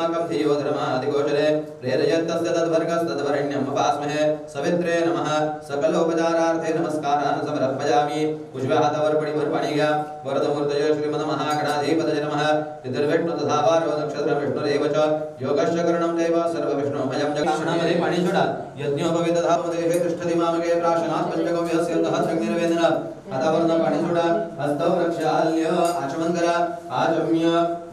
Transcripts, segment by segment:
अस्माकं धियो धर्मादिगोचरे प्रेरयत्तस्य तद्वर्गस्तद्वरेण्यम् उपास्महे सवित्रे नमः सकलोपचारार्थे नमस्कारान् समर्पयामि पुष्पहातवर्पणिवर्पणिगा वरदमूर्तये श्रीमन्महागणाधिपतये नमः तिथिर्विष्णु तथा वारो नक्षत्रं विष्णुरेव च योगश्च करणं चैव सर्वविष्णुमयं जगन्नामदे पाणिषुडा यज्ञोपविदधामदेहे तिष्ठति मामके प्राशनात् पञ्चगव्यस्य सहस्रग्निर्वेदन अतवर्ण पाणिषुडा हस्तौ रक्षाल्य आचमन्कर आचम्य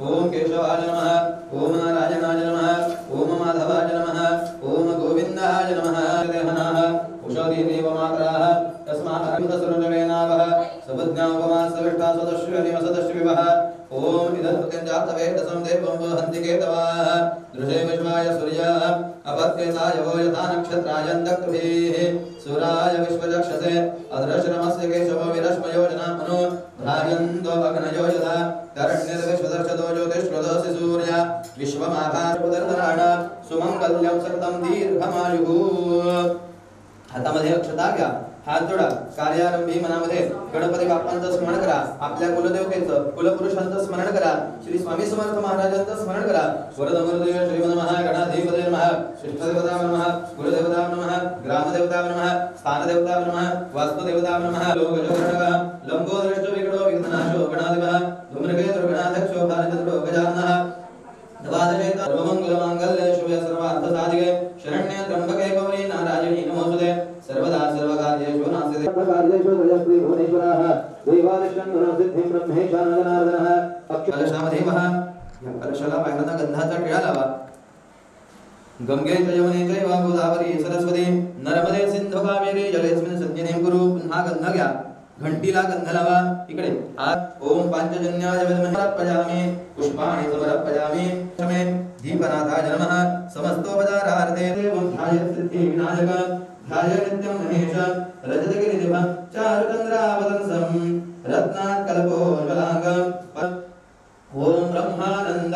ओम केशवाय नमः ओम नारायणाय नमः ओम माधवाय नमः ओम गोविन्दाय नमः देहनाः उषधि देवमात्राः तस्मात् अमृतसुरजवेनावः सबज्ञापमासविष्टा सदश्रिवः ओम इदत्पुत्यञ्जातवेदसं देवं वहन्ति केतवाः दृशे विश्वाय सूर्यः अपत्येताय वो यथा नक्षत्रायन्दक्तुभिः सुराय विश्वचक्षसे अदृश्यनमस्य केशवो विरश्मयोजनामनो भ्रायन्तो अग्नयो यथा तरण्यर्विश्वदर्शतो ज्योतिष्कृतोऽसि सूर्य विश्वमाभासुदर्दराण सुमङ्गल्यं सततं दीर्घमायुः हातामध्ये अक्षता घ्या हात जोडा कार्यारंभी मनामध्ये गणपती बाप्पांचं स्मरण करा आपल्या कुलदेवतेचं कुलपुरुषांचं स्मरण करा श्री स्वामी समर्थ महाराजांचं स्मरण करा वरदमूर्तये श्रीमन्महागणाधिपतये नमः शिष्टदेवताय नमः गुरुदेवताय नमः ग्रामदेवताय नमः स्थानदेवताय नमः वास्तुदेवताय नमः लोकजगन्नाथ लंबोदरश्च विकटो विघ्ननाशो गणाधिपः धूम्रकेतुर्गणाध्यक्षो भारतद्रो गजाननः द्वादशेत सर्वमङ्गलमाङ्गल्ये शिवे सर्वार्थसाधिके शरण्ये त्र्यम्बके गौरी नारायणी नमोस्तुते सर्वदा सर्वकार्येषु नास्ति सर्वकार्येषु त्रयस्त्री भुवनेश्वरः देवादिशङ्करसिद्धिं ब्रह्मेशानजनार्दनः अक्षरशामधेमः कलशाला पायरना गंधाचा टिळा लावा गंगे च यमुने चैव गोदावरी सरस्वती नर्मदे सिंधु कावेरी जलेस्मिन् सन्निधिं कुरु पुन्हा गंध घ्या घंटीला गंध लावा इकडे ओम पांचजन्याय विद्महे समर्पयामि पुष्पाणि समर्पयामि क्षमे दीपनाथाय नमः समस्तोपचारार्थे देवं ध्यायेत् सिद्धिविनायक ध्याये नित्यं महेश रजतगिरिनिभं चारुचन्द्रावतंसं रत्नात् कल्पोज्ज्वलाङ्गं ओम ब्रह्मानन्द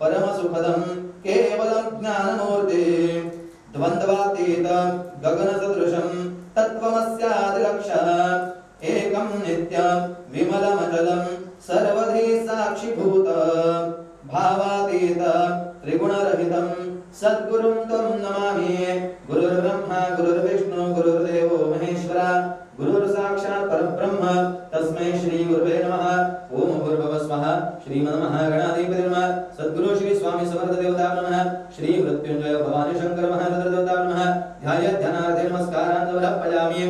परमसुखदं केवलं ज्ञानमूर्ति द्वन्द्वातीत गगनसदृशं तत्त्वमस्यादिलक्ष्यः एकं नित्यं विमलमचलं सर्वधी साक्षिभूत भावातीत त्रिगुणरहितं सद्गुरुं तं नमामि गुरुर्ब्रह्मा गुरुर्विष्णु गुरुर्देवो महेश्वर गुरुर्साक्षात् परब्रह्म तस्मै श्री गुरुवे नमः ओम भूर्भुवः स्वः श्रीमन्महागणाधिपतये नमः सद्गुरु श्री स्वामी समर्थ देवताय नमः श्री मृत्युंजय भवानी शंकर महारुद्र देवताय नमः ध्यायेत् ध्यानार्थे नमस्कारान् समर्पयामि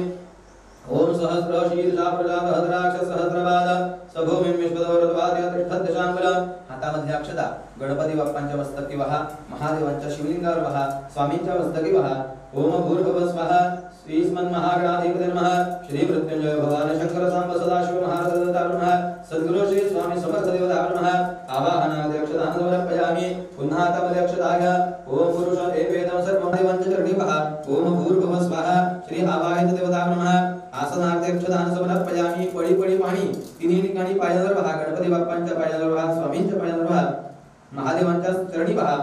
ओम सहस्रो शीर्षा प्रजापहद्राक्ष सहस्रपाद सभूमिं विश्वदवरद्वाद्य तिष्ठद्दशाङ्कुल हातामध्ये अक्षता गणपती बाप्पांच्या मस्तकी वहा महादेवांच्या शिवलिंगावर वहा स्वामींच्या मस्तकी वहा ओम भूर्भुवः स्वः श्रीमन्महागणाधिपतये नमः श्री मृत्युंजय भवानी शंकर सांब सदाशिव महारुद्र देवताय नमः सद्गुरु श्री स्वामी समर्थ देवताय नमः आवाहनादि अक्षतान् समर्पयामि पुन्हा हातामध्ये अक्षता घ्या ओम पुरुष एवेदं सर्वं देवांच्या चरणी वहा ओम भूर्भुवः स्वः श्री आवाहित देवताय नमः आसनार्थे अक्षतान् समर्पयामि पडी पडी पाणी तिन्ही ठिकाणी पायावर वहा गणपती बाप्पांच्या पायावर वहा स्वामींच्या पायावर वहा महादेवांच्या चरणी वहा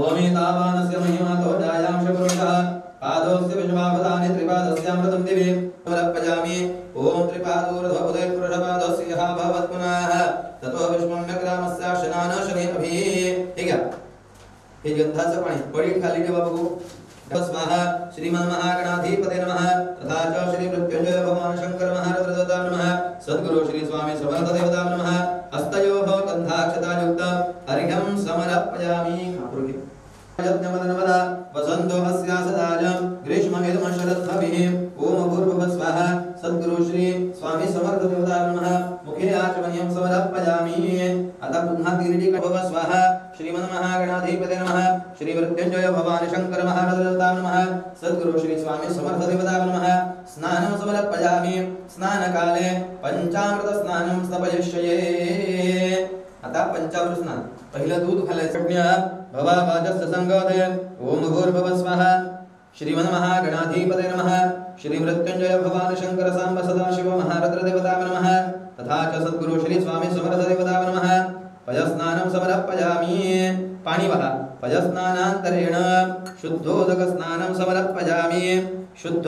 ओमेतावानस्य महिमातो जायांश पुरुषः पादोस्य विश्वावधाने त्रिपादस्यामृतं दिवे समर्पयामि ओम त्रिपादोर्ध्वपदे पुरुषपादस्य यः भवत् पुनः ततो विश्वं व्यग्रामस्य शनान शनेभिः ठीक आहे हे गंधाचं पाणी पडी खाली ठेवा बघू स्वाहा श्रीमन्महागणाधिपतये नमः तथा च श्री मृत्युंजय भगवान शंकर महारुद्र देवताय नमः सद्गुरु श्री स्वामी समर्थ देवताय नमः हस्तयोः गन्धाक्षतायुक्त अर्घ्यं समर्पयामि यज्ञमदनवदा वसन्तो अस्या सदाजं ग्रीष्ममिदमशरद्भविः ओम भूर्भुवः स्वः सद्गुरु श्री स्वामी समर्थ देवताय नमः मुखे आचमनीयं समर्पयामि अतः पुनः दीर्घिकभवः स्वः श्रीमन्महागणाधिपतये नमः श्री मृत्युंजय भवानी शंकर महारुद्र देवताय नमः सद्गुरु श्री स्वामी समर्थ देवताय नमः स्नानं समर्पयामि स्नानकाले पंचामृत स्नानं समर्पयिष्ये आता पंचामृत स्नान पहिलं दूध घालायचं भवा वाजस्य संगोदय ओम भूर्भुवः स्वः श्रीमन्महागणाधिपतये नमः श्री मृत्युंजय भवानी शंकर सांब सदाशिव महारुद्र देवताय नमः तथा च सद्गुरु श्री स्वामी समर्थ देवताय नमः पयस्नानं समर्पयामि पाणी वहा पयस्नानान्तरेण शुद्धोदक स्नानं समर्पयामि शुद्ध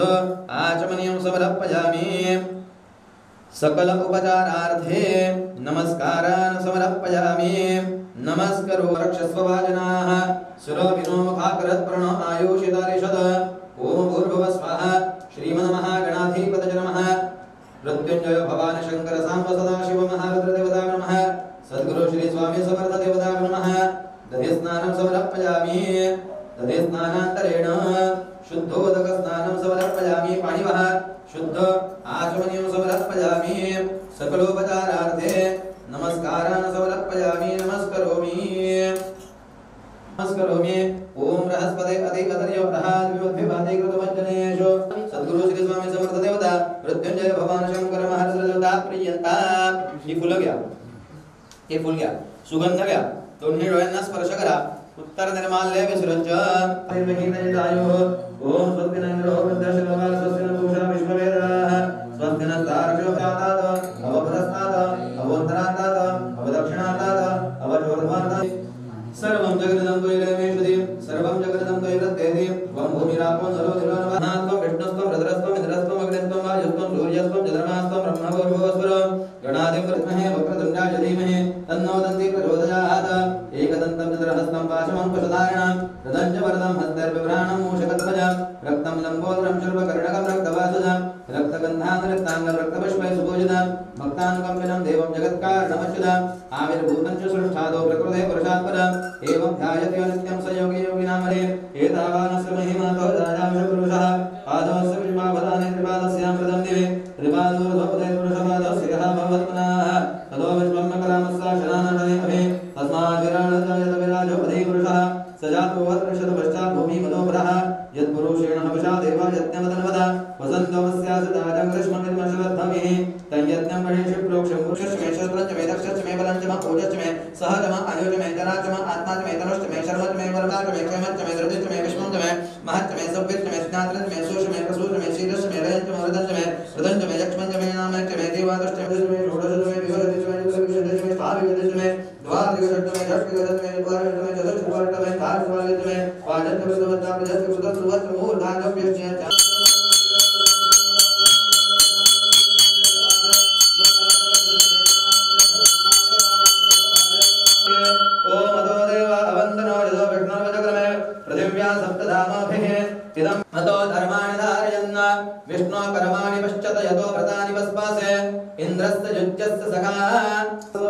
आचमनीयं समर्पयामि सकल उपचारार्थे नमस्कारान् समर्पयामि। नमस्करो रक्षस्व भाजनाः सुरभिनो मुखाकरत् प्रणो आयुषितारिषद। ओम भूर्भुवः स्वाहा। श्रीमन्महागणाधिपतये नमः। मृत्युंजय भवानी शंकर सांब सदाशिव महारुद्र देवता नमः। सद्गुरु श्री स्वामी समर्थ देवता नमः। दधि स्नानं समर्पयामि। दधि स्नानान्तरेण शुद्धोदक स्नानं समर्पयामि। पाणिवः शुद्ध आचमनीयं समर्पयामि। सकलोपचारार्थे नमस्कारान् समर्पयामि। नमस्करोमि। नमस्करोमि। ओम बृहस्पते अधिपतयो बृहद् विभूतिवादे कृतवचनेषु सद्गुरु श्री स्वामी समर्थ देवता मृत्युंजय भगवान शंकर महारुद्र देवता प्रियंता। ये फुल गया, ये फुल गया, सुगंध गया। दोन्ही डोळ्यांना स्पर्श करा। उत्तर निर्माल्य विसृज्य आयुर्वेदीनदायो। ओम स्वस्तिनंद्रो वृद्धश्रवः स्वस्तिन पूषा विश्ववेदाः स्वस्तिन तारशो जातात् अवप्रस्तात् अवोत्तरात् अवदक्षिणात् अवचोर्ध्वात्। सर्वं जगदं त्वयि सर्वं जगदं त्वयि प्रत्येति। त्वं भूमिरापो नरो दिवो त्वं विष्णुस्त्वं रुद्रस्त्वं इंद्रस्त्वं अग्निस्त्वं वायुस्त्वं सूर्यस्त्वं चन्द्रमास्त्वं ब्रह्मभूर्भुवस्वरं गणाधिपं विद्महे वक्रतुण्डाय धीमहि तन्नो दन्ति प्रचोदयात्। एकदन्तं चतुर्हस्तं पाशमङ्कुशधारिणं रदञ्च वरदं हस्तैर्बिभ्राणं मूषकध्वजं रक्तं लम्बोदरं शर्वकर्णकं रक्तवासुजं रक्तगन्धां रक्ताङ्गं रक्तपुष्पैः सुपूजितं भक्तानुकम्पिनं देवं जगत्कारणमच्युतम् आविर्भूतं च सृष्टादो प्रकृते पुरुषात् परम् एवं ध्यायति नित्यं स योगी योगिनां हरे। एतावानस्य महिमातो राजामिष पुरुषः पादोऽस्य विष्मावदाने त्रिपादस्यामृतं दिवे त्रिपादोर्ध्वपदे पुरुषपादस्य यः भवत्मनः ततो विश्वं मकरामस्सा शनानशने अभि तस्मात् विराजत विराजो पदे पुरुषः स जातो वत्र्षद पश्चात् भूमिमदोपरः यत्पुरुषेण हविषा देवा यज्ञमदन्वद वसन्तोमस्यासदाजं ग्रीष्मनिर्मशवद्धमिः तयज्ञं गणेश प्रोक्षं पुरुषश्च मे शस्त्रञ्च मे दक्षश्च मे बलञ्च मे ओजश्च मे सहज मे आयुष मे जराच मे आत्मा च मे तनुश्च मे शर्मच मे वर्माच मे क्षेमच मे धृतिश्च मे विष्णुश्च मे महच्च मे सव्यश्च मे स्नात्रञ्च मे सूष मे प्रसूष मे शीरश्च मे रयञ्च मे हृदञ्च मे यक्ष्मञ्च मे नामश्च मे देवादश्च मे मे षोडशश्च मे विभुरश्च मे विभुरश्च मे स्थाविगश्च मे द्वादशश्च मे षष्ठश्च मे द्वादशश्च मे चतुर्थश्च मे तारश्च मे पादश्च मे सुवत्तापजश्च सुतत्सुवत्र मूर्धाजप्यश्च अतो धर्माणि धारयन् विष्णु कर्माणि पश्चात् यतो व्रतानि वस्पासे इन्द्रस्य युज्यस्य सखा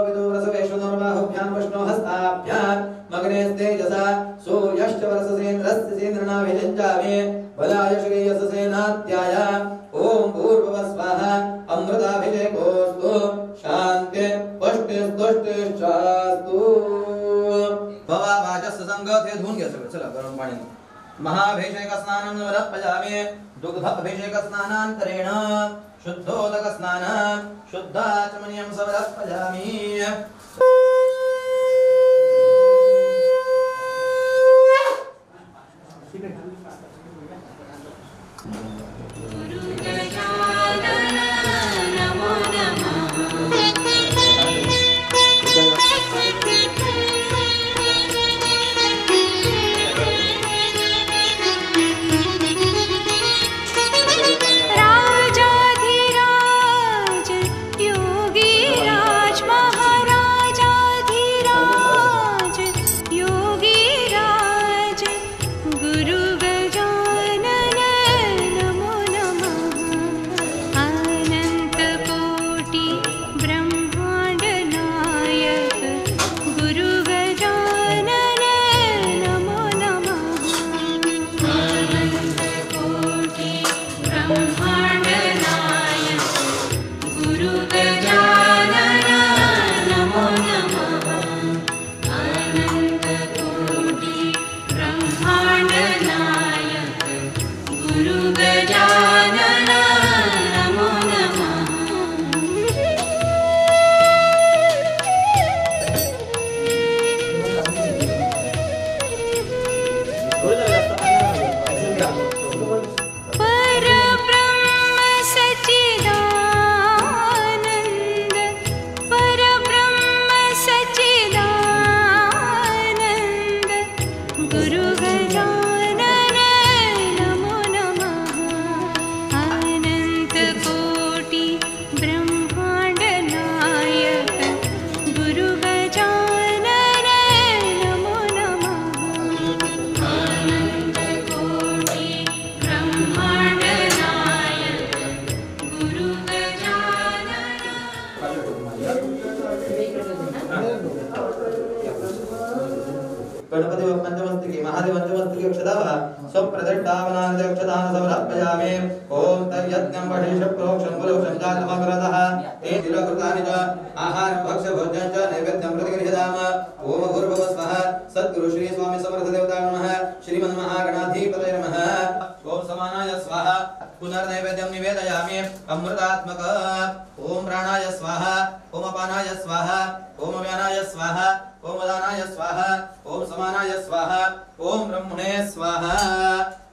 विदुरसवेशनोर्बाहुभ्यां विष्णु हस्ताभ्यां मग्नेस्तेजसा सूर्यश्च वर्षसेन्द्रस्य सेन्द्रनाभिषिञ्चामि बलाय श्रेयससेनात्याय ओम भूर्भुवः स्वाहा अमृताभिषेकोऽस्तु शान्ति पुष्टिस्तुष्टिश्चास्तु। भवा वाचस्य संगते धुन घ्या सगळं चला गरम पाणी महाभिषेक स्नानं समर्पयामि। दुग्ध अभिषेक स्नानान्तरेण शुद्धोदक स्नानं शुद्धाचमनीयं समर्पयामि। पंचमस्तकी महादेव पंचमस्तकी अक्षदाः स्वप्रतिष्ठापनार्थ अक्षदान् समर्पयामि ओम तयज्ञं वशेष प्रोक्षं पुरोक्षं जातमग्रतः ते तिलकृतानि च आहार भक्ष्य भोज्यं च नैवेद्यं प्रतिगृह्यताम ओम भूर्भुवः स्वः सद्गुरु श्री स्वामी समर्थ देवताय नमः श्रीमन्महागणाधिपतये नमः ओम समानाय स्वाहा पुनर्नैवेद्यं निवेदयामि अमृतात्मक ओम प्राणाय स्वाहा ओम अपानाय स्वाहा ओम व्यानाय स्वाहा ओम उदानाय स्वाहा ओम समानाय स्वाहा ओम ब्रह्मणे स्वाहा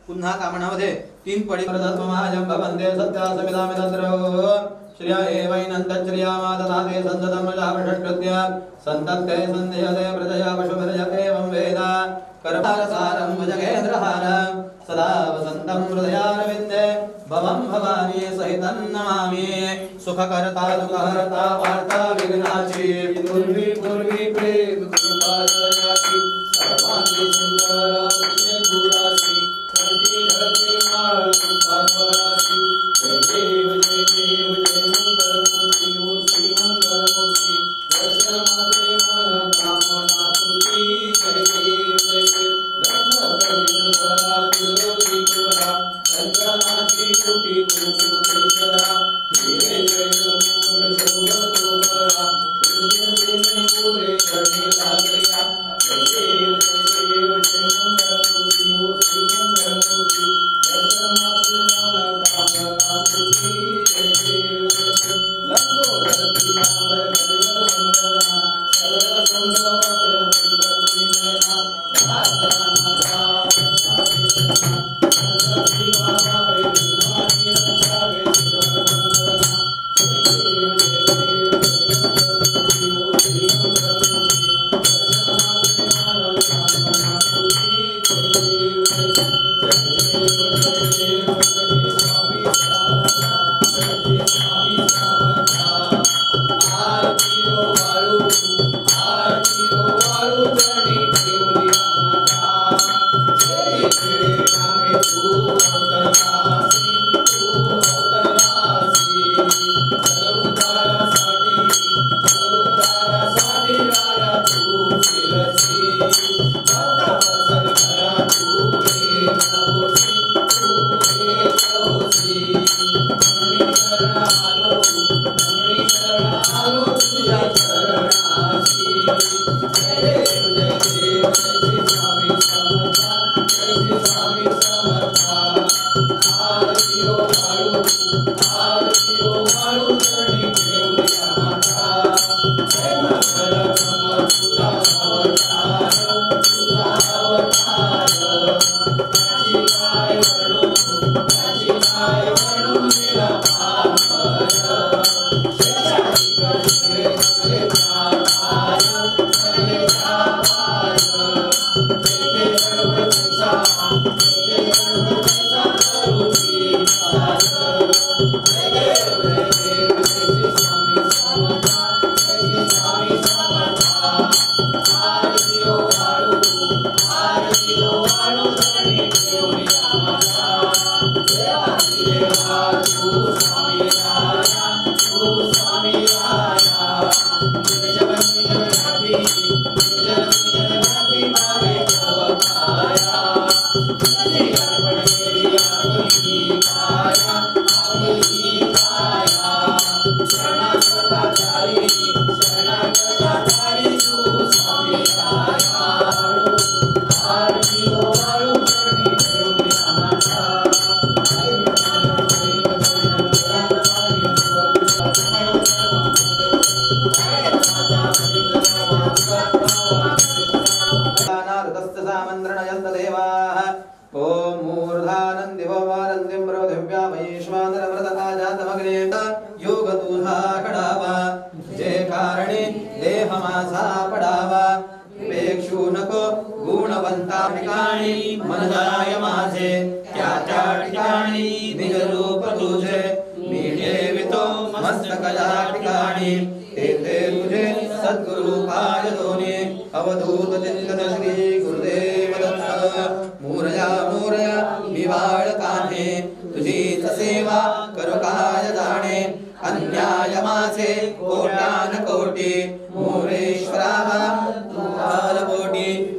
पुन्हा कामनामध्ये 3 पडी प्रदत्तमायं भवन्ते सत्यासमिदामि तत्र श्रिया एवैनन्तश्रिया मातनादे सन्ततं लाभषट्कृत्य सन्तत्ते सन्ध्यते प्रजया पशुभिर्य एवं वेद करभारसारं भुजगेन्द्रहारं सदा वसन्तं हृदयारविन्दे भवं भवानी सहितं नमामि सुखकर्ता दुःखहर्ता वार्ता विघ्नाची पूर्वी पूर्वी प्रेम कृपादयाची सर्वांगी सुंदराची दुराची धरती धरती माळ कृपादयाची जय देव जय मंगलमूर्ती ओ श्री मंगलमूर्ती दर्शन मात्रे मन कामना पूर्ती जय देव रत्न कलित भरा तुलसी कुबरा चंद्रनाथी कोटी कुंकुमेश्वरा हिरे जय मूल शोभतोबरा दिन दिन पूरे करने लागया जय देव जय मंगलमूर्ति ओ श्री मंगलमूर्ति दर्शन मात्रे मन कामना पूर्ती जय देव लंबोदर पीतांबर गरुड़ वंदना सर्व सुंदर वक्र सुंदर सिंहना धात्रा माता सरस्वती माता वे विद्वानी रक्षावे शिव वंदना जय देव जय ओ श्री मंगलमूर्ति दर्शन मात्रे मन कामना पूर्ति जय देव स्वामी समर्था जय स्वामी समर्था आरती रो वाळू चरणी ठेवली माता जय जय नामे तू अवतरवासी जगउद्धारासाठी आया तू फिरसी भक्त वत्सल करा तू हे प्रभुसी नमणी शरण आलो तुझ्या चरणासी जय देव जय स्वामी समर्था जय स्वामी समर्था आरती ओ वाळू चरणी ठेवल्या माता जय मंगल कमल तुझा अवतार त्याची काय वर्णू लीला पार शेषाची करते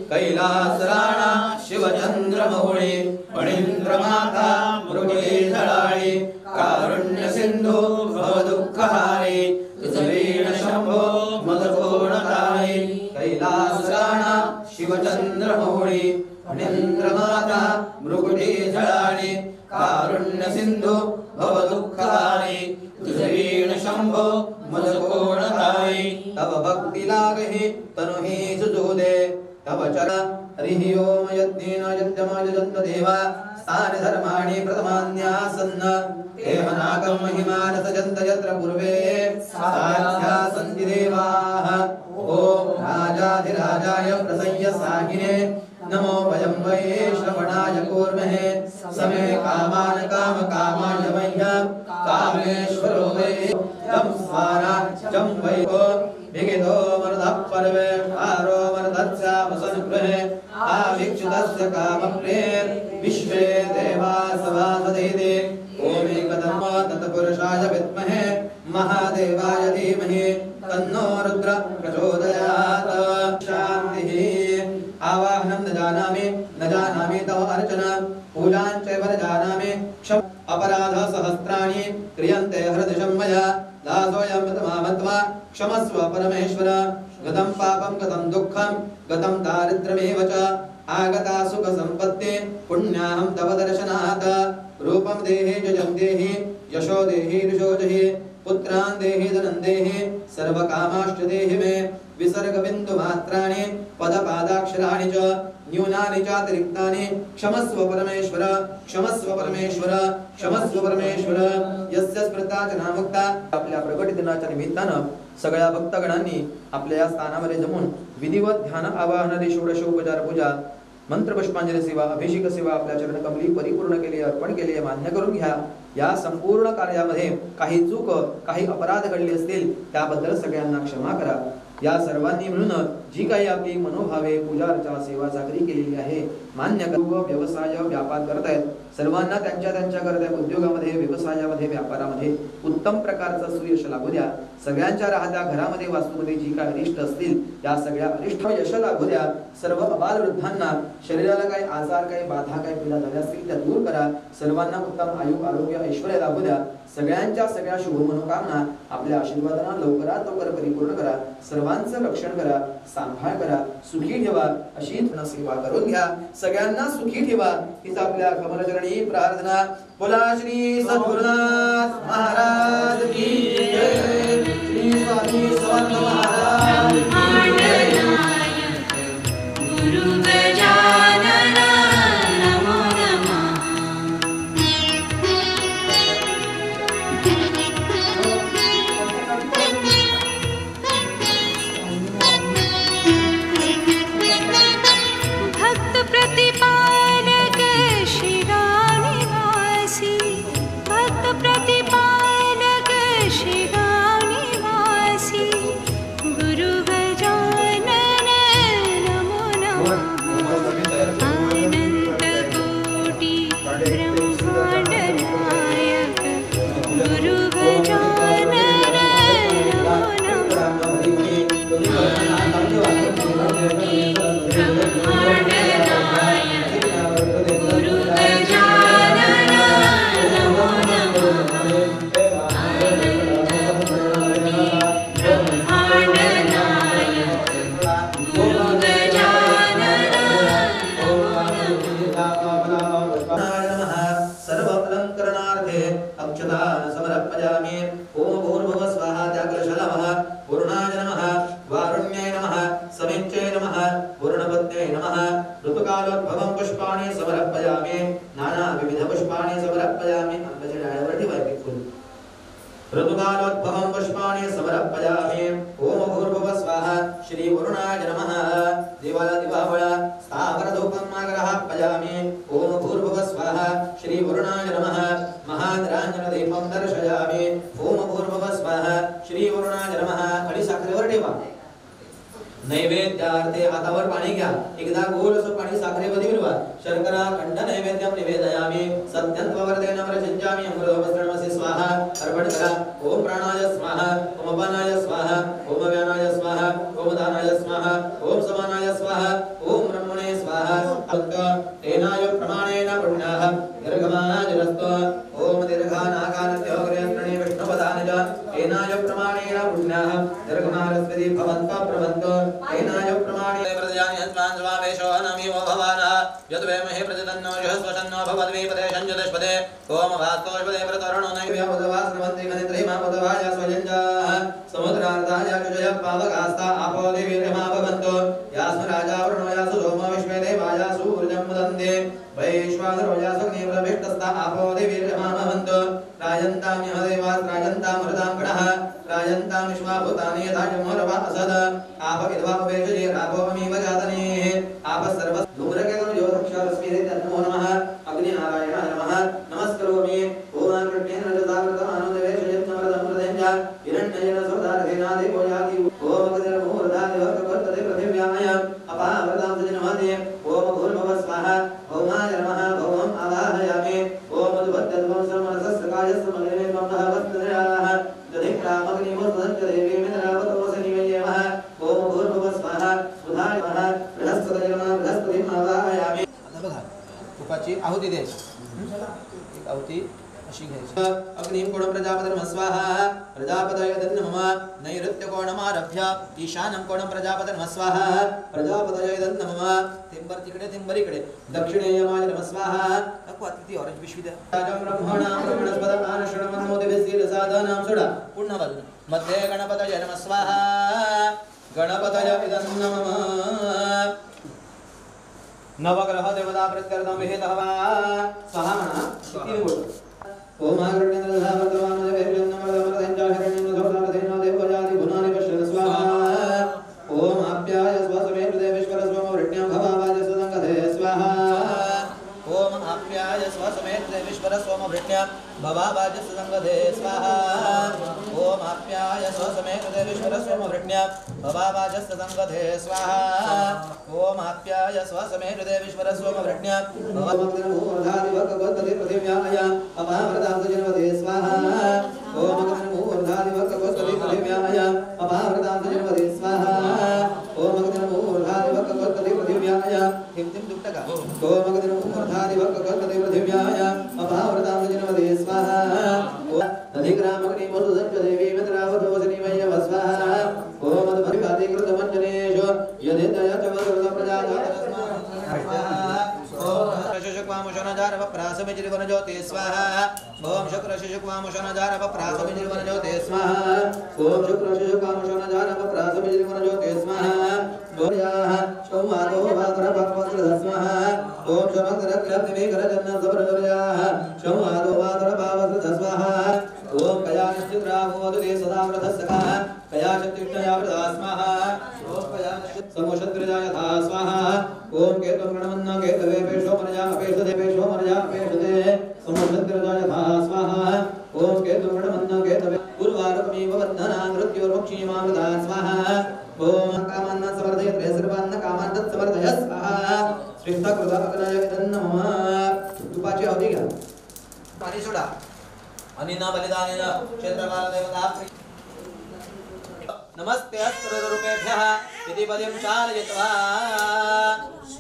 कैलास राणा चंद्रमौळी फणींद्रमाता मृगेधराळी कारुण्य सिंधू भवदुःखहारी तुझवीण शंभो मदकोणताई कैलासराणा शिवचंद्रमौळी फणींद्रमाता मृगेधराळी कारुण्य सिंधू भवदुःखहारी तुझवीण शंभो मदकोणताई तव भक्ति लागहि तनु हि सुजोदे तव चर हरिः ओम यज्ञेन यज्ञमाजन्त देवा स्थानि धर्माणि प्रथमान्यासन्न देवनागं महिमानसजन्त यत्र पूर्वे साध्या सन्ति देवाः ओम राजाधिराजाय प्रसय्य साहिने नमो वयं वै श्रवणाय कूर्महे समे कामान काम कामाय मह्यं कामेश्वरो वै जं स्वारा जं वै विगितो मर्दः पर्वे आरो मर्दस्यावसनुग्रहे आवीक्षितस्य कामप्रेर विश्वे देवा सभासदेते ओमेकतमो तत्पुरुषाय विद्महे महादेवाय धीमहि तन्नो रुद्र प्रचोदयात् शान्तिः आवाहनं न जानामि तव अर्चना पूजां चैव न जानामि क्षम अपराध सहस्राणि क्रियन्ते हृदयं मया दासोऽयं मत्वा क्षमस्व परमेश्वर गतं पापं गतं दुःखं गतं दारिद्र्यमेव च आगता सुख संपत्ति पुण्याहं तव दर्शनात् रूपं देहि जयं देहि यशो देहि ऋषो देहि पुत्रान् देहि धनं देहि सर्वकामाश्च देहि मे विसर्ग बिंदु मात्राणि पदपादाक्षराणि च न्यूनानि चातिरिक्तानि क्षमस्व परमेश्वर क्षमस्व परमेश्वर क्षमस्व परमेश्वर यस्य स्मृता च नामुक्ता आपल्या प्रगट दिनाच्या निमित्तानं सगळ्या भक्तगणांनी आपल्या या स्थानामध्ये जमून विधिवत ध्यान आवाहनादी षोडशोपचार पूजा मंत्र पुष्पांजली सेवा अभिषेक सेवा आपल्या चरणकमली परिपूर्ण केली अर्पण केली मान्य करून घ्या। या संपूर्ण कार्यामध्ये काही चूक काही अपराध घडले असतील त्याबद्दल सगळ्यांना क्षमा करा। या सर्वांनी मिळून जी काही आपली मनोभावे पूजा अर्चा सेवा चाकरी केलेली आहे मान्य करू। व्यवसाय व्यापार करत आहेत सर्वांना त्यांच्या करत उद्योगामध्ये व्यवसायामध्ये व्यापारामध्ये उत्तम प्रकारचं सुयश लागू द्या। सगळ्यांच्या राहत्या घरामध्ये वास्तूमध्ये जी काही अरिष्ट असतील त्या सगळ्या अरिष्ट यश लागू द्या। सर्व अबाल वृद्धांना शरीराला काही आजार काही बाधा काही पीडा झाल्या असतील त्या दूर करा। सर्वांना उत्तम आयु आरोग्य ऐश्वर्य लागू द्या। सगळ्यांच्या सगळ्या शुभ मनोकामना आपल्या आशीर्वादाने लवकरात लवकर परिपूर्ण करा। सर्वांचं रक्षण करा सांभाळ करा सुखी ठेवा अशी सेवा करून घ्या। सगळ्यांना सुखी ठेवा हीच आपल्या कमलचरणी प्रार्थना। बोला श्री सद्गुरुनाथ महाराज की जय। श्री स्वामी समर्थ महाराज गुरु गजानन नमो नमः। भक्त प्रतिपालक शिरानिवासी भक्त प्रतिपालक शिरानिवासी गुरु गजानन नमो नमः। अनंत कोटि ब्रह्मांड नायक गुरु गजानन नमो नमः। ब्रह्मांड नायक गुरु गजानन नमो नमः। अनंत कोटि ब्रह्मांड नायक गुरु गजानन सर्व अलंकरणार्थे अक्षता समर्पयामि। ओम भूर्भुवः स्वाहा त्यागलशलमः पूर्णाय नमः वारुण्याय नमः समिञ्चय नमः पूर्णपत्न्यै नमः। ऋतुकालोद्भवं पुष्पाणि समर्पयामि नाना विविध पुष्पाणि समर्पयामि। अंबजडाळवर ठेवायचे फुल ऋतुकालोद्भवं पुष्पाणि समर्पयामि। ओम भूर्भुवः स्वाहा श्री वरुणाय नमः। देवाला दिवावळा स्थावर धूपं आग्रहापयामि। ओम भूर्भुवः स्वाहा श्री वरुणाय नमः। महाद्राञ्जन दीपं दर्शयामि। ओम भूर्भुवः स्वाहा श्री वरुणाय नमः। खडी साखरेवर ठेवा। नैवेद्यार्थे हातावर पाणी घ्या एकदा गोल असं पाणी साखरेमध्ये मिळवा। शर्करा कंठ नैवेद्यम निवेदयामि। सत्यं त्ववर्तेन व्रजंजामि अमृतोपस्रणमसि स्वाहा। अर्पण करा। ओम प्राणाय स्वाहा ओम अपानाय स्वाहा ओम व्यानाय स्वाहा ओम दानाय स्वाहा ओम समानाय स्वाहा ओम ब्रह्मणे स्वाहा। तेनाय देवमहे प्रजतन्नो यहस्वशन्नो भवद्वीपदे शञ्जदश्पदे ओम वास्तोष्पदे प्रतरणो नैव्यामुदवास्रवन्ति गणित्रैमा मुदवाया स्वयञ्जाः समुद्रार्धाय कुजय पावकास्ता आपो देवीर्यमा भवन्तो यास्म राजा वरुणो यासु सोमो विश्वे देवाया सूर्यं मुदन्ते वैश्वानरो यासुग्नि प्रविष्टस्ता आपो देवीर्यमा भवन्तो राजन्तां यः देवास् राजन्तां मृतां गणः राजन्तां विश्वाभूतानि यथा यमोरवा असद आप विद्वापवेशजे रापोऽमीव जातनेः आप सर्व धूम्रकेतुं योधक्षरस्मिरे तन्नो नमः अग्निनारायणाय नमः नमस्करोमि ओम कृष्णेन रजताकृतमानुदेवेशयं नमृतं मृतेञ्च हिरण्येन स्वधारथेना देवो याति ओम गतिर्मूर्धादिवक्तवर्तते पृथिव्याय अपावृतां सजनमते ओम भूर्भुवः स्वाहा भौमाय नमः भौमम् आवाहयामि ओम मधुभद्रद्वं सर्वमनसस्कायस्य मग्ने ममः वस्त्रयाः दधिक्रामग्निमोर्धञ्च देवी मित्रावतोऽसनिवयेमः ओम भूर्भुवः स्वाहा सुधाय नमः बृहस्पतये नमः बृहस्पतिम् आवाहयामि आता बघा तुपाची आहुती द्यायची एक आहुती अशी घ्यायची अग्निं कोण प्रजापतिर्म स्वाहा प्रजापतये नमः नैऋत्य कोणमारभ्य ईशानं कोण प्रजापतिर्म स्वाहा प्रजापतये नमः तिंबर तिकडे तिंबर इकडे दक्षिणेयमाय नमः स्वाहा नको अतिथी ऑरेंज पिशवी द्या राजा ब्रह्मणां ब्रह्मणस्पद आनश्रणमन्नो दिव्यशील साधनां सोडा पुन्हा बाजूला मध्ये गणपतये नमः स्वाहा गणपतये नमः नवग्रह देवता प्रत्यर्थं विहितः वा स्वाहा म्हणा किती बोलतो ओम आग्रण्येन धावतवान देवेभ्यं नमः हिरण्येन धोतारथेन देवजाति गुणानि पश्यत स्वाहा ओम आप्याय स्वसमे देवेश्वर स्वम वृण्यं भवावाज सुदंगधे स्वाहा ओम आप्याय स्वसमे देवेश्वर स्वम वृण्यं भवावाज सुदंगधे स्वाहा ओम आप्याय स्वसमे देवेश्वर स्वम वृण्यं भवावाज सुदंगधे स्वाहा ओम आप्याय स्वसमे देवेश्वर स्वम वृण्यं भवामग्निर्मूर्धादि भगवते पृथिव्याय अपावृतां सजनवते स्वाहा ओम अग्निर्मूर्धादि भगवते पृथिव्याय अपावृतां सजनवते स्वाहा ओम अग्निर्मूर्धादि भगवते पृथिव्याय हिम तिम दुक्तका ओम अग्निर्मूर्धादि भगवते पृथिव्याय अपावृतां सजनवते स्वाहा अधिग्रामग्निमोर्धञ्च देवी मित्रावतोऽसनिवयव स्वाहा ओम मधुभरिकाति कृतमञ्जनेषु यदिदय च वरुण प्रजाजातस्माशुक्वामुशनजारवप्रासमिजिर्वनज्योति स्वाहा ओम शुक्रशिशुक्वामुशनजारवप्रासमिजिर्वनज्योति स्वाहा ओम शुक्रशिशुक्वामुशनजारवप्रासमिजिर्वनज्योति स्वाहा गोर्याः सौमादो वातरभक्वत्र स्वाहा ओम शमग्रग्रग्निमेघरजन्नसवरजोर्याः सौमादो वातरभावत्र स्वाहा ओम कयानिश्चित्राभूवदुरे सदा वृधस्सखा कयाशक्तिष्ठया वृधा स्वाहा ओम कयानिश्चित् समुषद्विरजाय यथा स्वाहा ओम केतुं गणमन्न केतवे पेशो मनजा अपेशते पेशो मनजा अपेशते समुषद्विरजाय यथा स्वाहा ओम केतुं गणमन्न केतवे पूर्वारुपमेव बन्धना मृत्युर्मुक्षीमा वृधा स्वाहा ओम कामान्न समर्धयते सर्वान्न कामान्न समर्धय स्वाहा श्रेष्ठकृताग्रय नमः तुपाची आहुती घ्या पाणी सोडा आणि न बलिदानेन क्षेत्रकाल देवता नमस्ते अस्त्ररूपेभ्यः इति पदं चालयित्वा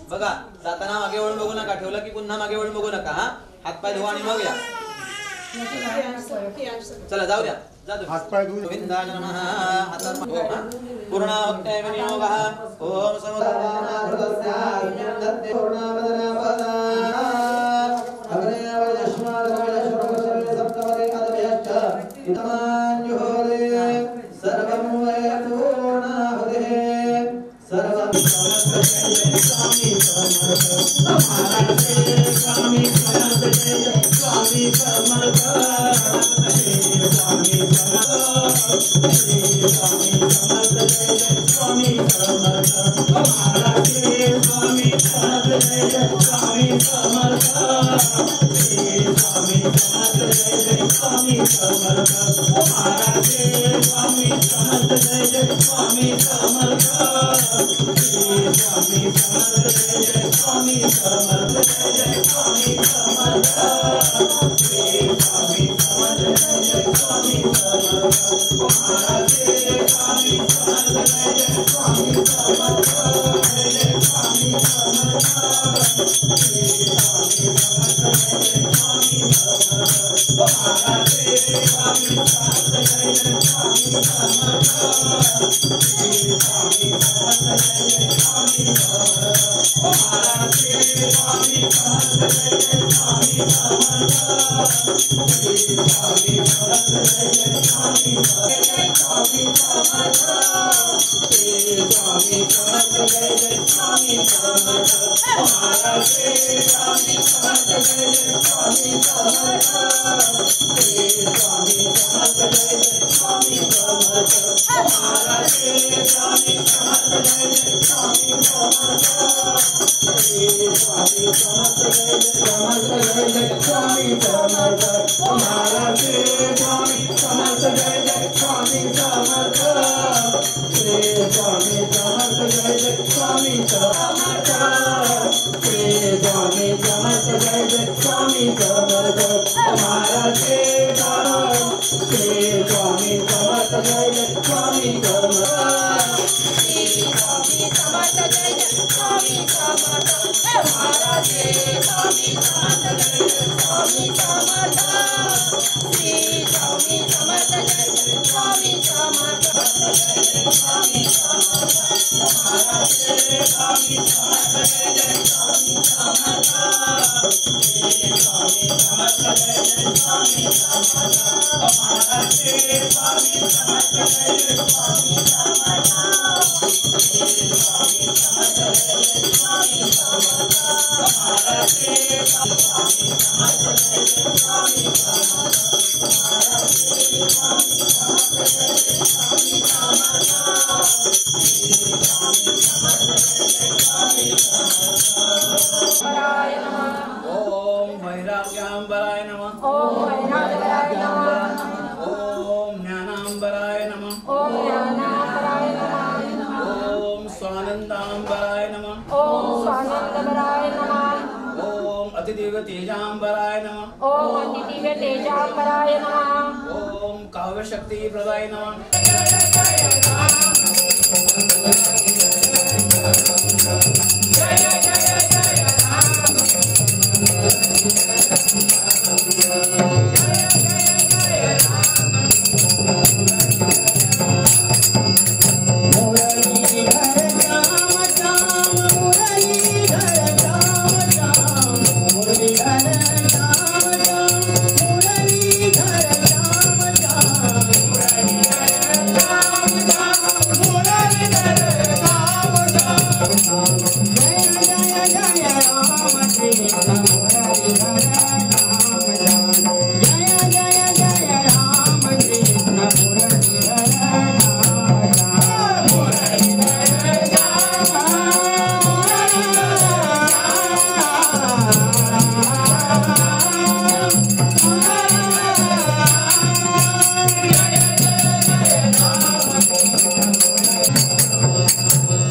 बघा जाताना मागे वळून बघू नका ठेवलं की पुन्हा मागे वळून बघू नका हातपाय धुवा आणि मग या चला जाऊ द्या जा तुम्ही हातपाय धुवा गोविंदाय नमः हातात पूर्णावत्ते विनियोगः ओम समदानाकृतस्याज्ञानदत्ते पूर्णावदनापदा अग्नेयवजस्मादवजस्वरवशरे सप्तमदे अदभ्यश्च इतमाञ्जुहोदे सर्वं वै पूर्णाहुतिः सर्वं स्वामी स्वामी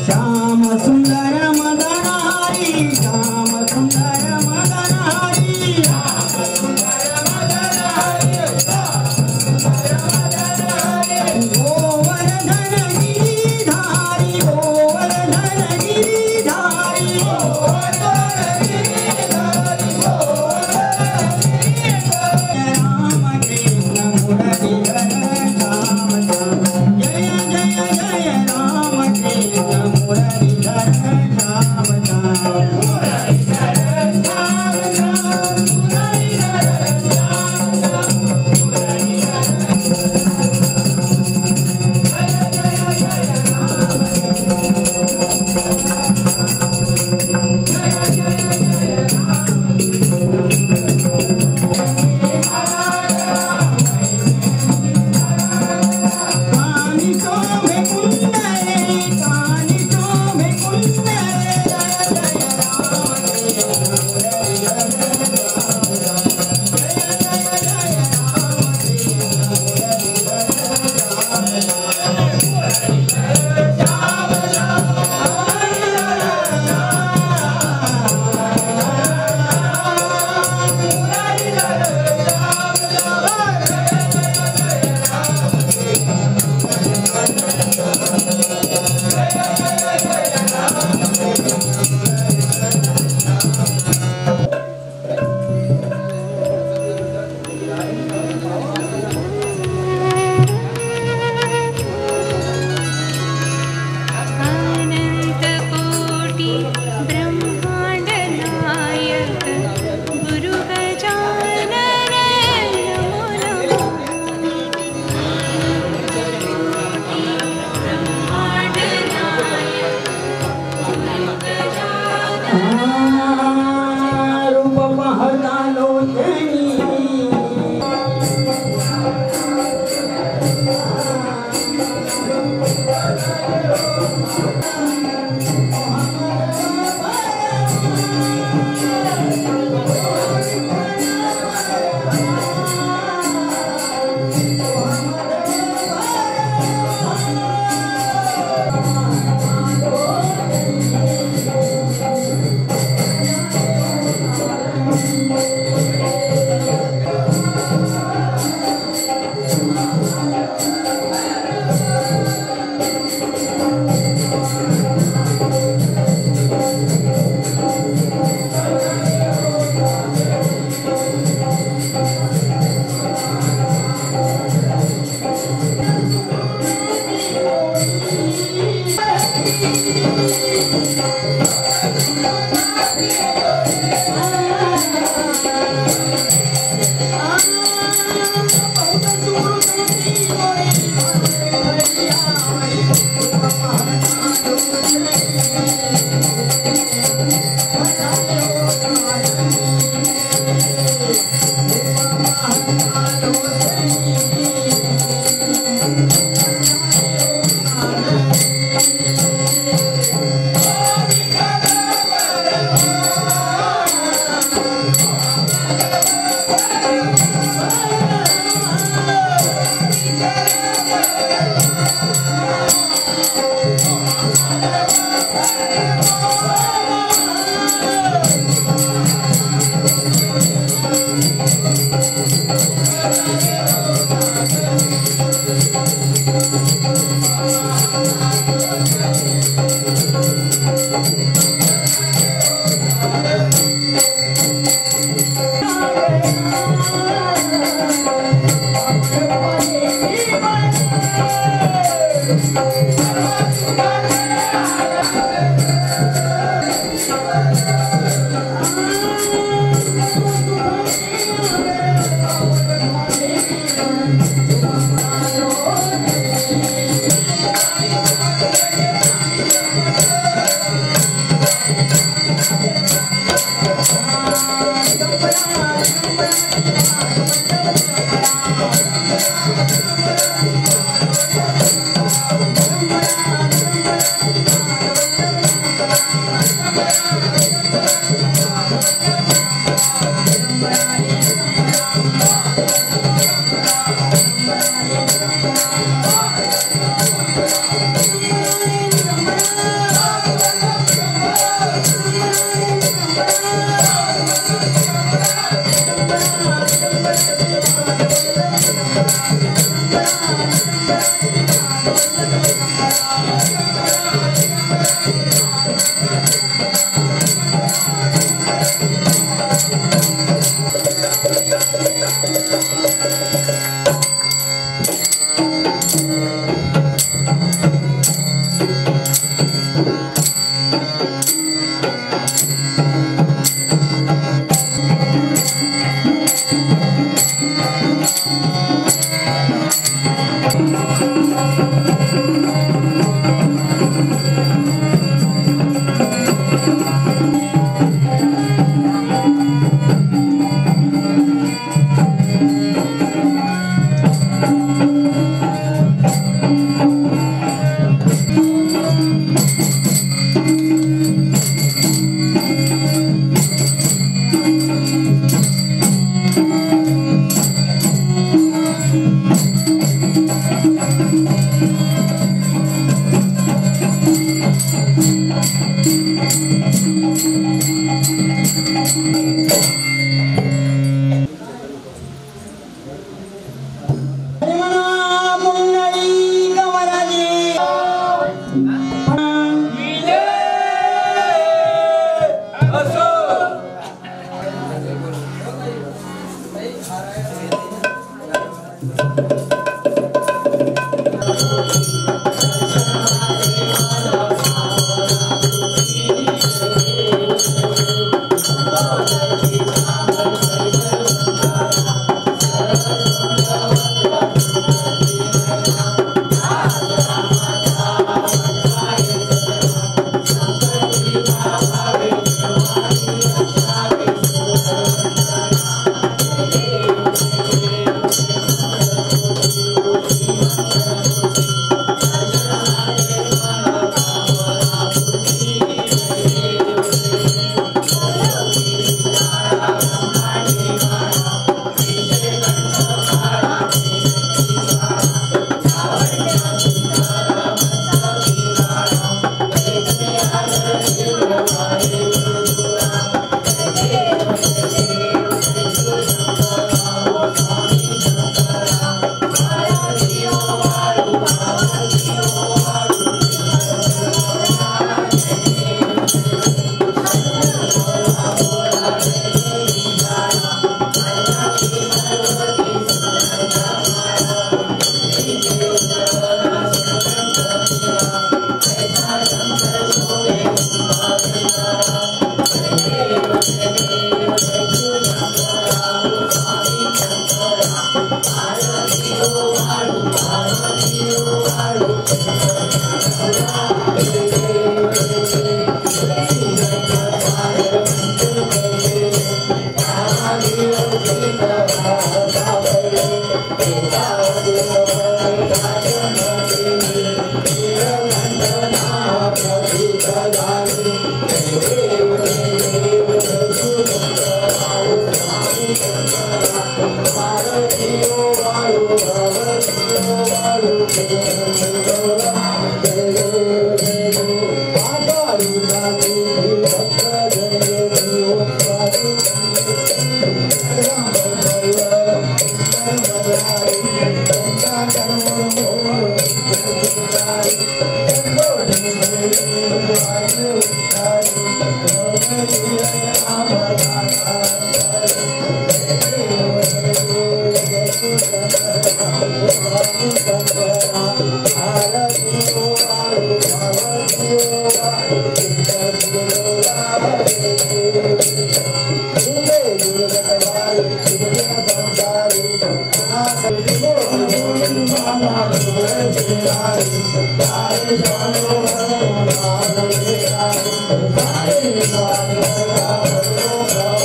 श्याम सुंदर मदनारी श्याम सुंदर मदनारी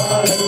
Hare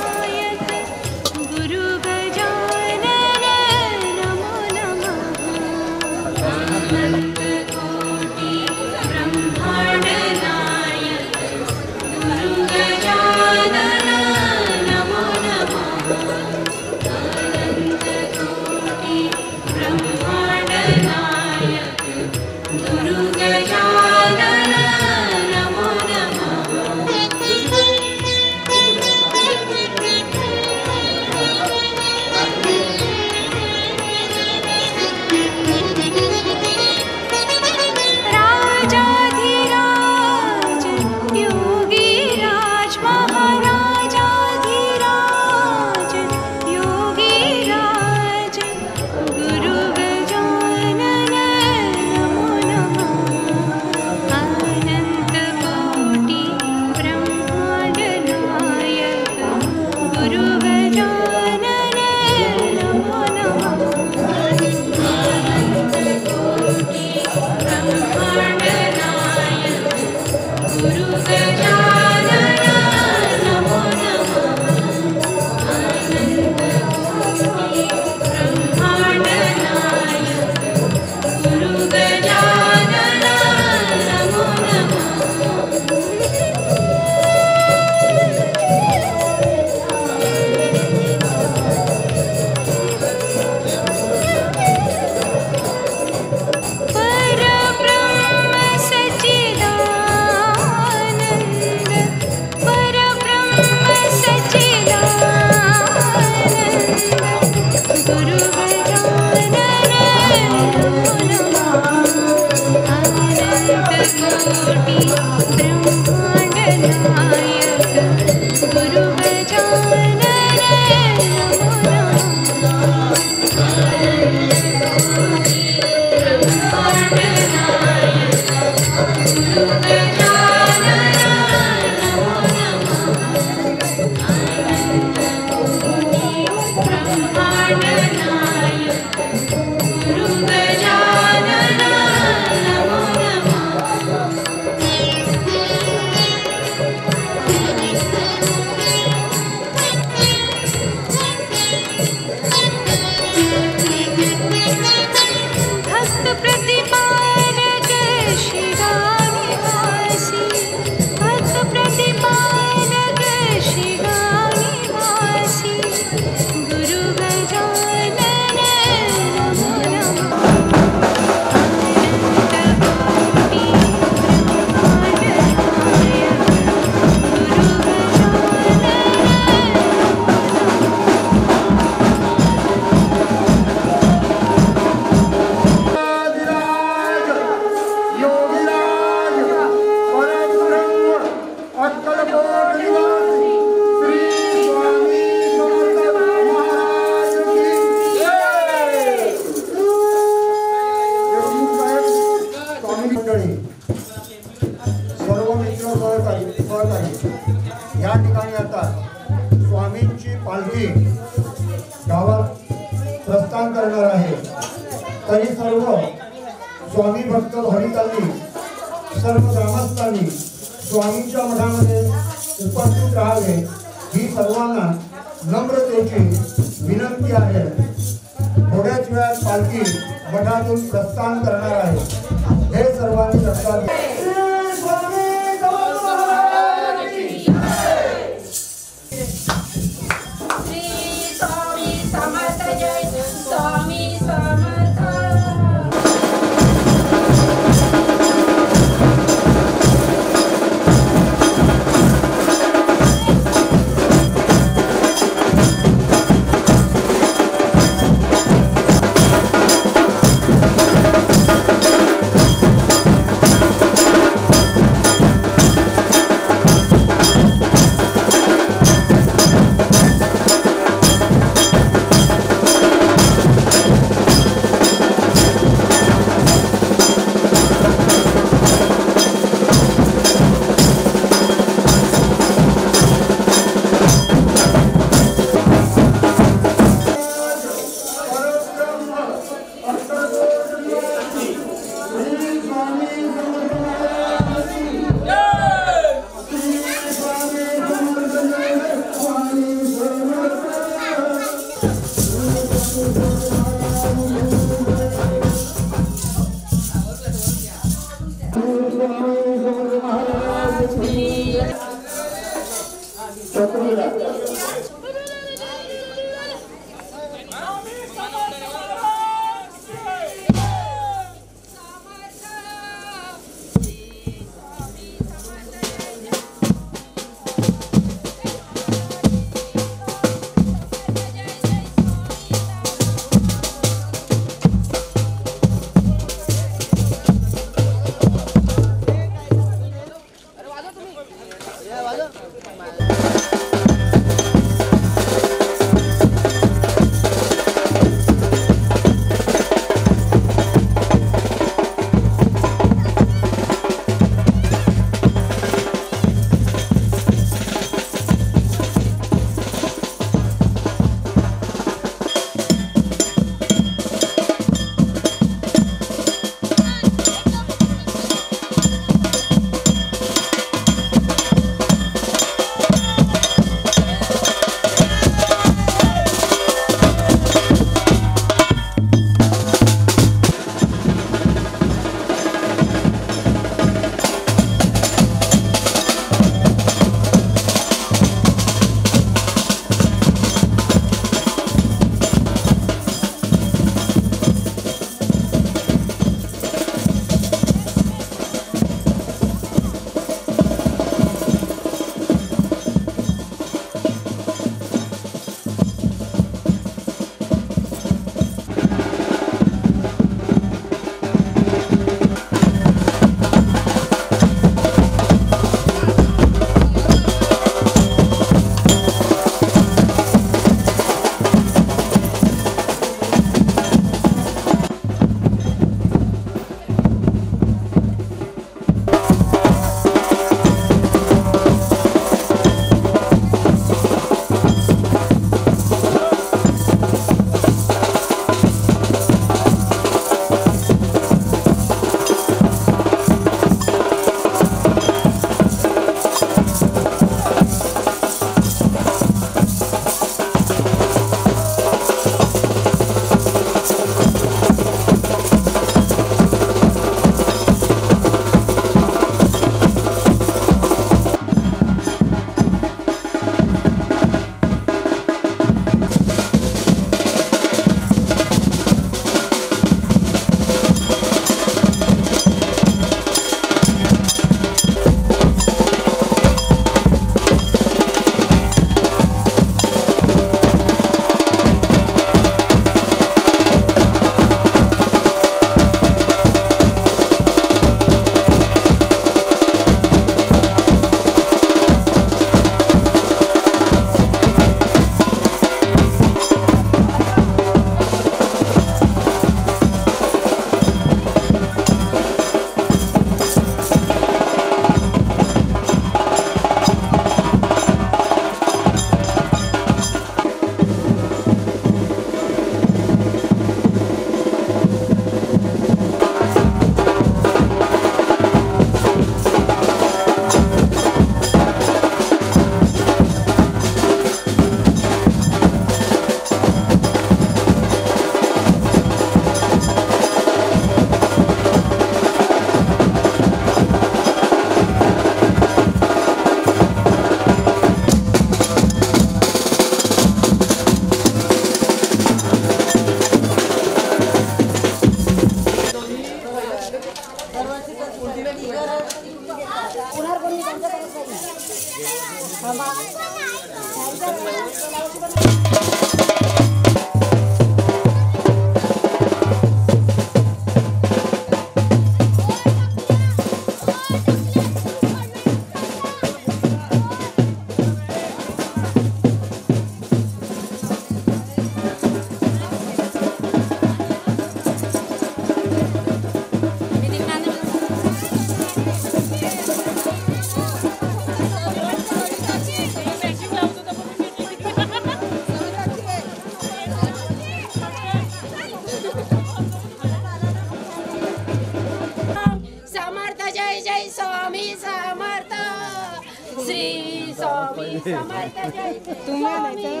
समर्थ जय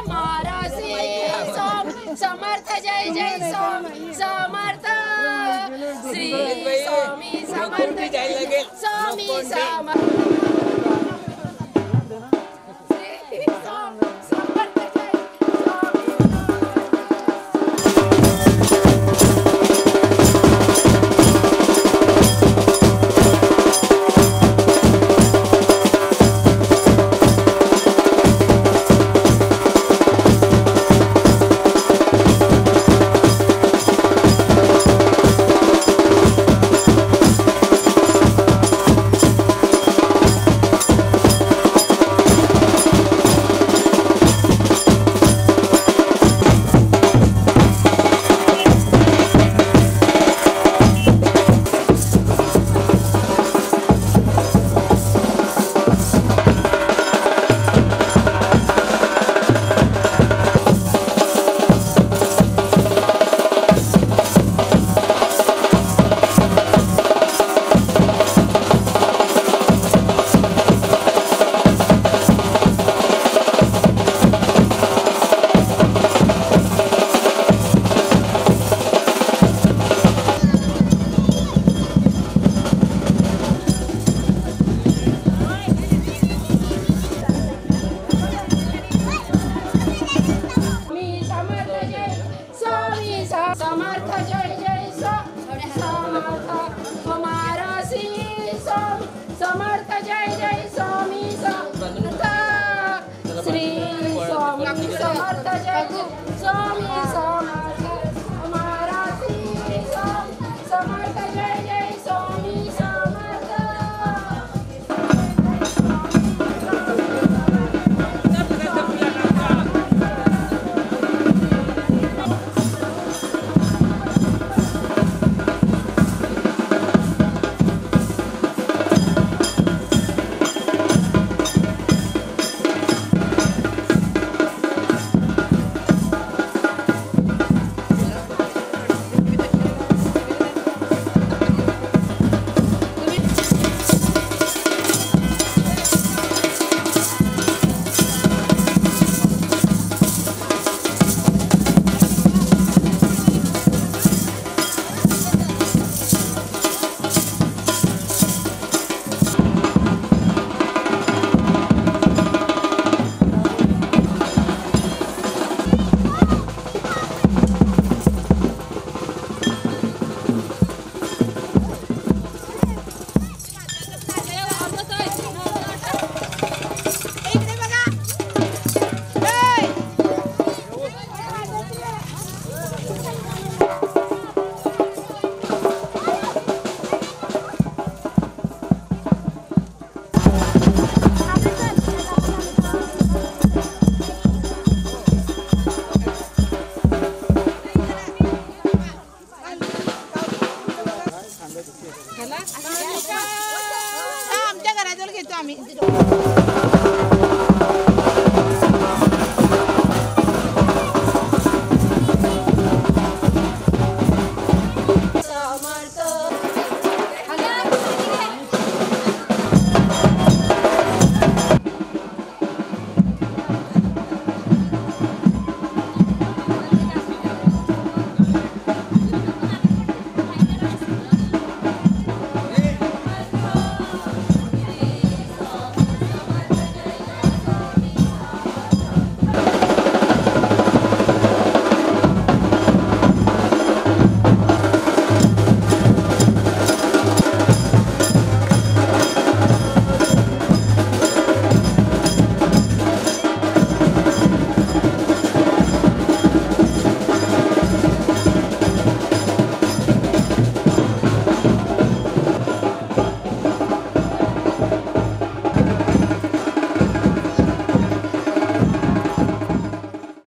महाराज समर्थ जय जय समर्थ श्री स्वामी समर्थ स्वामी समर्थ